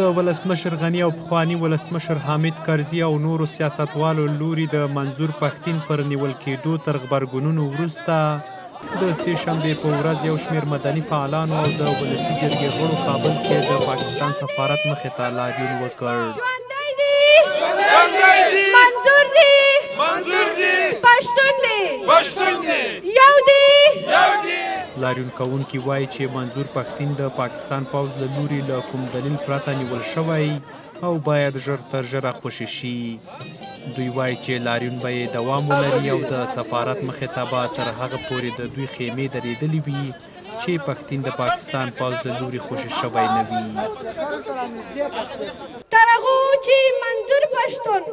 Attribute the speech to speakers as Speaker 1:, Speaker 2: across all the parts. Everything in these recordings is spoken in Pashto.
Speaker 1: د ولسمشر غني او پخواني ولسمشر حامد کرزي او نورو سیاستوالو لوري د منظور پښتين پر نیول کېدو تر غبرګونونو وروسته د سې شنبې په ورځ یو شمېر مدني فعالانو او د ولسي جرګې غړو کابل کې د پاکستان سفارت مخې ته لاریون وکړ. لاریون کوونکي وایي چې منظور پښتين د پاکستان پوځ له لوري له کوم دلیل پرته نیول شوی او باید ژر تر ژره خوشي شي. دوی وایي چې لاریون به یې دوام ولري او د سفارت مخې ته به تر هغه پورې د دوی خیمې درېدلې وي چې پښتين د پاکستان پوځ له لوري خوشي شوی نه وي.
Speaker 2: تر هغو چې منظور پښتون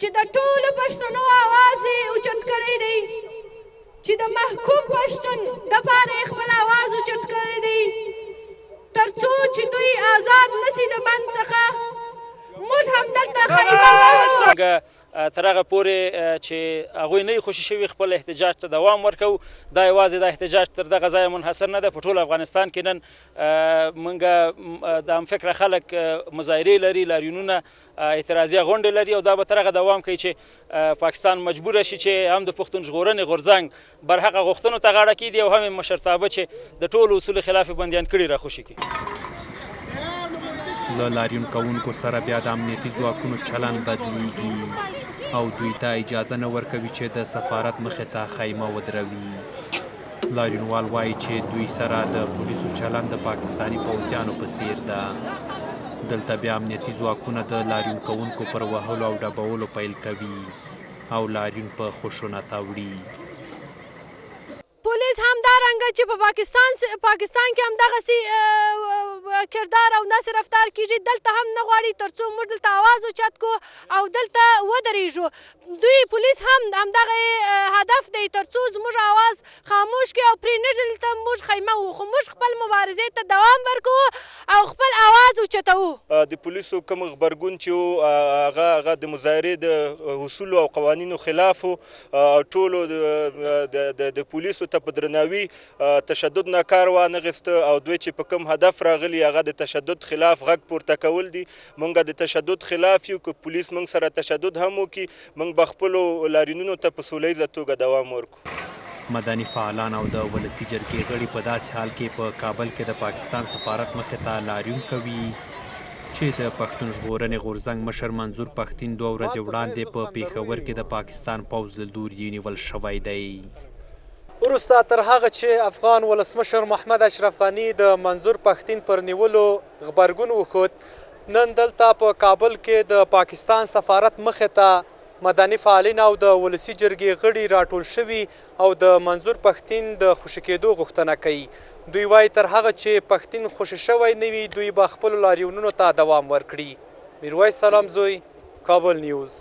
Speaker 2: چې د ټولو پښتنو اواز یې اوچت کړی دی، چې د محکوم پښتون دپاره یې خپل اواز اوچت کړی دی، تر څو چې دوی آزاد نسي د بند څخه موږ همدلته خیمه ووهو.
Speaker 3: تر هغه پورې چې هغوی نه خوشي شوي خپل احتجاج ته دوام ورکوو. دا یوازې د احتجاج تر دغه ځایه منحصر نه ده، په ټول افغانستان کې نن موږ د همفکره خلک مظاهرې لري، لاریونونه، اعتراضیه غونډې لري او دا به تر هغه دوام کوي چې پاکستان مجبوره شي چې هم د پښتون ژغورنې غورځنګ برحقه غوښتنو ته غاړه کیږدي او هم مشرتابه چې د ټولو اصولو خلاف بندیان کړي راخوشي کړي.
Speaker 1: له لاریون کوونکو سره بیا د امنیتي ځواکونو چلند بدلیږي او دوی ته اجازه نه ورکوي چې د سفارت مخې ته خیمه ودروي. لاریونوال وایي چې دوی سره د پولیسو چلند د پاکستاني پوځیانو په څیر ده. دلته بیا امنیتي ځواکونه د لاریون کوونکو پر وهلو او ډبولو پیل کوي او لاریون په خشونت اوړي.
Speaker 2: پولیس همدارنګه چې په پاکستان کې همدغسې کردار او داسې رفتار کیږي، دلته هم نه غواړي تر څو موږ دلته آواز اوچت کړو او دلته ودرېږو. دوی پولیس هم همدغه هدف دی تر څو زموږ آواز خاموش کړي او پرې نه دلته موږ خیمه ووهو. موږ خپل مبارزې ته دوام ورکوو او خپل آواز اوچتوو.
Speaker 4: د پولیسو کوم غبرګون چې و هغه د مظاهرې د اصولو او قوانینو خلاف و. ټولو د پولیسو ته په درناوي تشدد نه کار وانغېسته او دوی چې په کوم هدف راغلي هغه د تشدد خلاف غږ پورته کول دي. موږ د تشدد خلاف یو، که پولیس موږ سره تشدد هم وکړي موږ به خپلو لاریونونو ته په سوله ییزه توګه دوام ورکړو.
Speaker 1: مدني فعالان او د ولسي جرګې غړي په داسې حال کې په کابل کې د پاکستان سفارت مخې ته لاریون کوي چې د پښتون ژغورنې غورځنګ مشر منظور پښتين 2 ورځې وړاندې په پېښور کې د پاکستان پوځ له لوري نیول شوی دی.
Speaker 5: وروسته تر هغه چې افغان ولسمشر محمد اشرف غني د منظور پښتين پر نیولو غبرګون وښود، نن دلته په کابل کې د پاکستان سفارت مخې ته مدني فعالین او د ولسي جرګې غړي راټول شوي او د منظور پښتين د خوشي کېدو غوښتنه کوي. دوی وایي تر هغه چې پښتين خوشي شوی نه وي دوی به خپلو لاریونونو ته دوام ورکړي. میرویس سلام زوی، کابل نیوز.